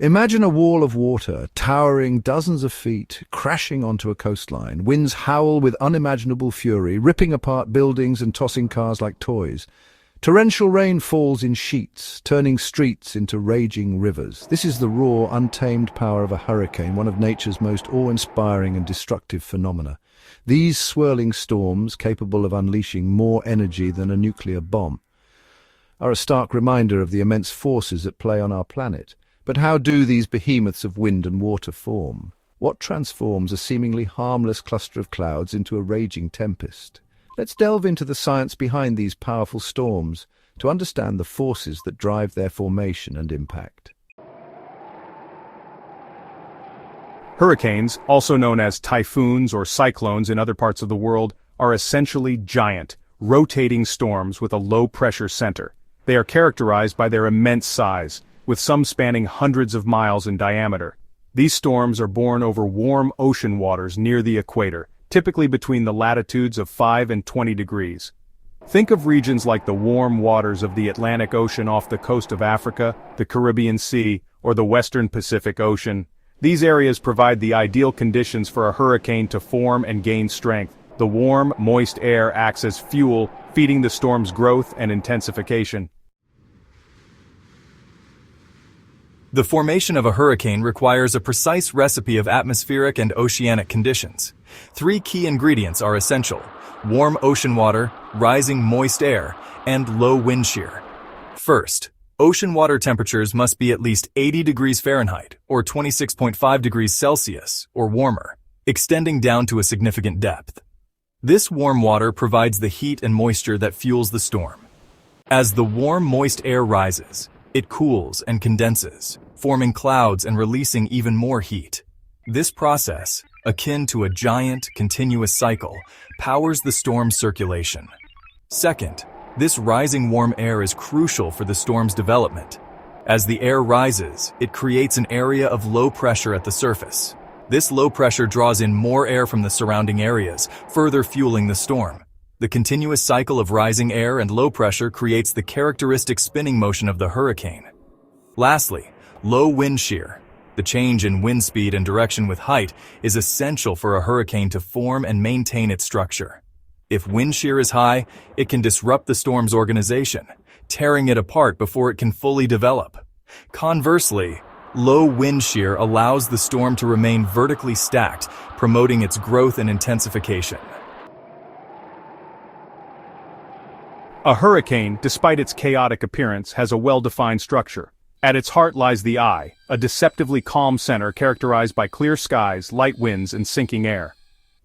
Imagine a wall of water, towering dozens of feet, crashing onto a coastline. Winds howl with unimaginable fury, ripping apart buildings and tossing cars like toys. Torrential rain falls in sheets, turning streets into raging rivers. This is the raw, untamed power of a hurricane, one of nature's most awe-inspiring and destructive phenomena. These swirling storms, capable of unleashing more energy than a nuclear bomb, are a stark reminder of the immense forces at play on our planet. But how do these behemoths of wind and water form? What transforms a seemingly harmless cluster of clouds into a raging tempest? Let's delve into the science behind these powerful storms to understand the forces that drive their formation and impact. Hurricanes, also known as typhoons or cyclones in other parts of the world, are essentially giant, rotating storms with a low-pressure center. They are characterized by their immense size, with some spanning hundreds of miles in diameter. These storms are born over warm ocean waters near the equator, typically between the latitudes of 5 and 20 degrees. Think of regions like the warm waters of the Atlantic Ocean off the coast of Africa, the Caribbean Sea, or the Western Pacific Ocean. These areas provide the ideal conditions for a hurricane to form and gain strength. The warm, moist air acts as fuel, feeding the storm's growth and intensification. The formation of a hurricane requires a precise recipe of atmospheric and oceanic conditions. 3 key ingredients are essential: warm ocean water, rising moist air, and low wind shear. First, ocean water temperatures must be at least 80 degrees Fahrenheit, or 26.5 degrees Celsius, or warmer, extending down to a significant depth. This warm water provides the heat and moisture that fuels the storm. As the warm, moist air rises, it cools and condenses, forming clouds and releasing even more heat. This process, akin to a giant, continuous cycle, powers the storm's circulation. Second, this rising warm air is crucial for the storm's development. As the air rises, it creates an area of low pressure at the surface. This low pressure draws in more air from the surrounding areas, further fueling the storm. The continuous cycle of rising air and low pressure creates the characteristic spinning motion of the hurricane. Lastly, low wind shear. The change in wind speed and direction with height is essential for a hurricane to form and maintain its structure. If wind shear is high, it can disrupt the storm's organization, tearing it apart before it can fully develop. Conversely, low wind shear allows the storm to remain vertically stacked, promoting its growth and intensification. A hurricane, despite its chaotic appearance, has a well-defined structure. At its heart lies the eye, a deceptively calm center characterized by clear skies, light winds, and sinking air.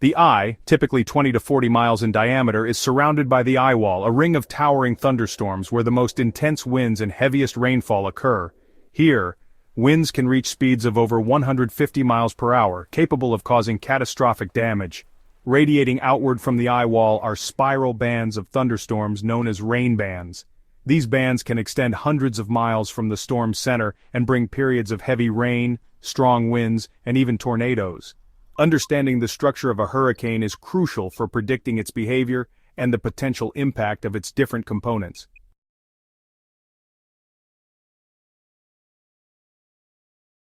The eye, typically 20 to 40 miles in diameter, is surrounded by the eyewall, a ring of towering thunderstorms where the most intense winds and heaviest rainfall occur. Here, winds can reach speeds of over 150 miles per hour, capable of causing catastrophic damage. Radiating outward from the eyewall are spiral bands of thunderstorms known as rain bands. These bands can extend hundreds of miles from the storm's center and bring periods of heavy rain, strong winds, and even tornadoes. Understanding the structure of a hurricane is crucial for predicting its behavior and the potential impact of its different components.